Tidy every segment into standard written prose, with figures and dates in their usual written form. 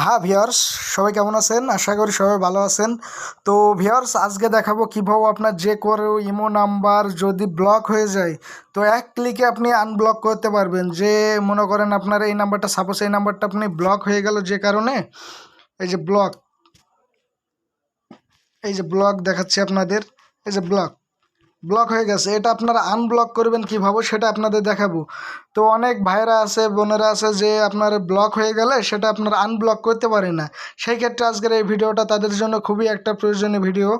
হ্যাঁ ভিউয়ার্স, সবাই কেমন আছেন? আশা করি সবাই ভালো আছেন। তো ভিউয়ার্স, আজকে দেখাবো কীভাবে আপনার যে কোনো ইমো নাম্বার যদি ব্লক হয়ে যায় তো এক ক্লিকে আপনি আনব্লক করতে পারবেন। যে মনে করেন আপনার এই নাম্বারটা, সাপোজ এই নাম্বারটা আপনি ব্লক হয়ে গেল যে কারণে, এই যে ব্লক, এই যে ব্লক দেখাচ্ছি আপনাদের, এই যে ব্লক ব্লক হয়ে গেছে, এটা আপনারা আনব্লক করবেন কীভাবে সেটা আপনাদের দেখাবো। তো অনেক ভাইরা আছে, বোনেরা আছে যে আপনার ব্লক হয়ে গেলে সেটা আপনারা আনব্লক করতে পারে না। সেই ক্ষেত্রে আজকের এই ভিডিওটা তাদের জন্য খুবই একটা প্রয়োজনীয় ভিডিও।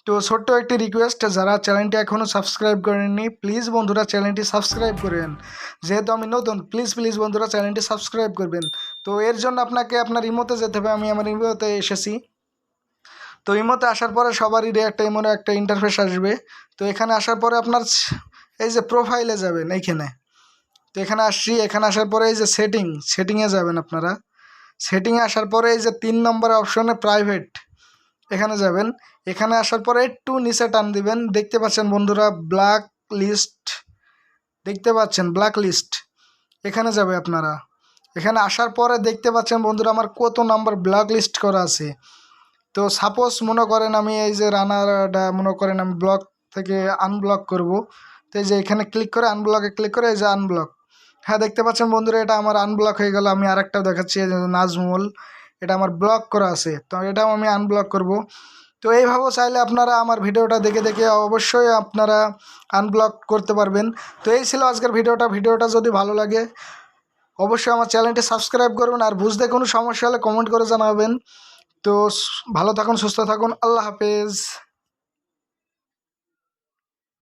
তো ছোট্ট একটি রিকোয়েস্ট, যারা চ্যানেলটি এখনও সাবস্ক্রাইব করেননি প্লিজ বন্ধুরা চ্যানেলটি সাবস্ক্রাইব করেন। যেহেতু আমি নতুন, প্লিজ প্লিজ বন্ধুরা চ্যানেলটি সাবস্ক্রাইব করবেন। তো এর জন্য আপনাকে আপনার ইমোতে যেতে হবে। আমি আমার ইমোতে এসেছি। তো ইমোতে আসার পরে সবারই একটা ইমোর একটা ইন্টারফেস আসবে। তো এখানে আসার পরে আপনার এই যে প্রোফাইলে যাবেন এইখানে। তো এখানে আসছি, এখানে আসার পরে এই যে সেটিংয়ে যাবেন আপনারা। সেটিংয়ে আসার পরে এই যে 3 নম্বর অপশনে প্রাইভেট, এখানে যাবেন। এখানে আসার পরে একটু নিচে টান দিবেন, দেখতে পাচ্ছেন বন্ধুরা ব্ল্যাক লিস্ট, দেখতে পাচ্ছেন ব্ল্যাক লিস্ট, এখানে যাবে আপনারা। এখানে আসার পরে দেখতে পাচ্ছেন বন্ধুরা আমার কত নাম্বার ব্ল্যাক লিস্ট করা আছে। তো সাপোজ মনে করেন আমি এই যে রানারটা মনে করেন আমি ব্লক থেকে আনব্লক করব। তো এই যে এখানে ক্লিক করে আনব্লকে ক্লিক করে এই যে আনব্লক, হ্যাঁ দেখতে পাচ্ছেন বন্ধুরা এটা আমার আনব্লক হয়ে গেল। আমি আরেকটাও দেখাচ্ছি, এই যে নাজমুল, এটা আমার ব্লক করা আছে, তো এটাও আমি আনব্লক করব। তো এইভাবেও চাইলে আপনারা আমার ভিডিওটা দেখে দেখে অবশ্যই আপনারা আনব্লক করতে পারবেন। তো এই ছিল আজকের ভিডিওটা যদি ভালো লাগে অবশ্যই আমার চ্যানেলটি সাবস্ক্রাইব করবেন। আর বুঝতে কোনো সমস্যা হলে কমেন্ট করে জানাবেন। তো ভালো থাকুন, সুস্থ থাকুন, আল্লাহ হাফেজ।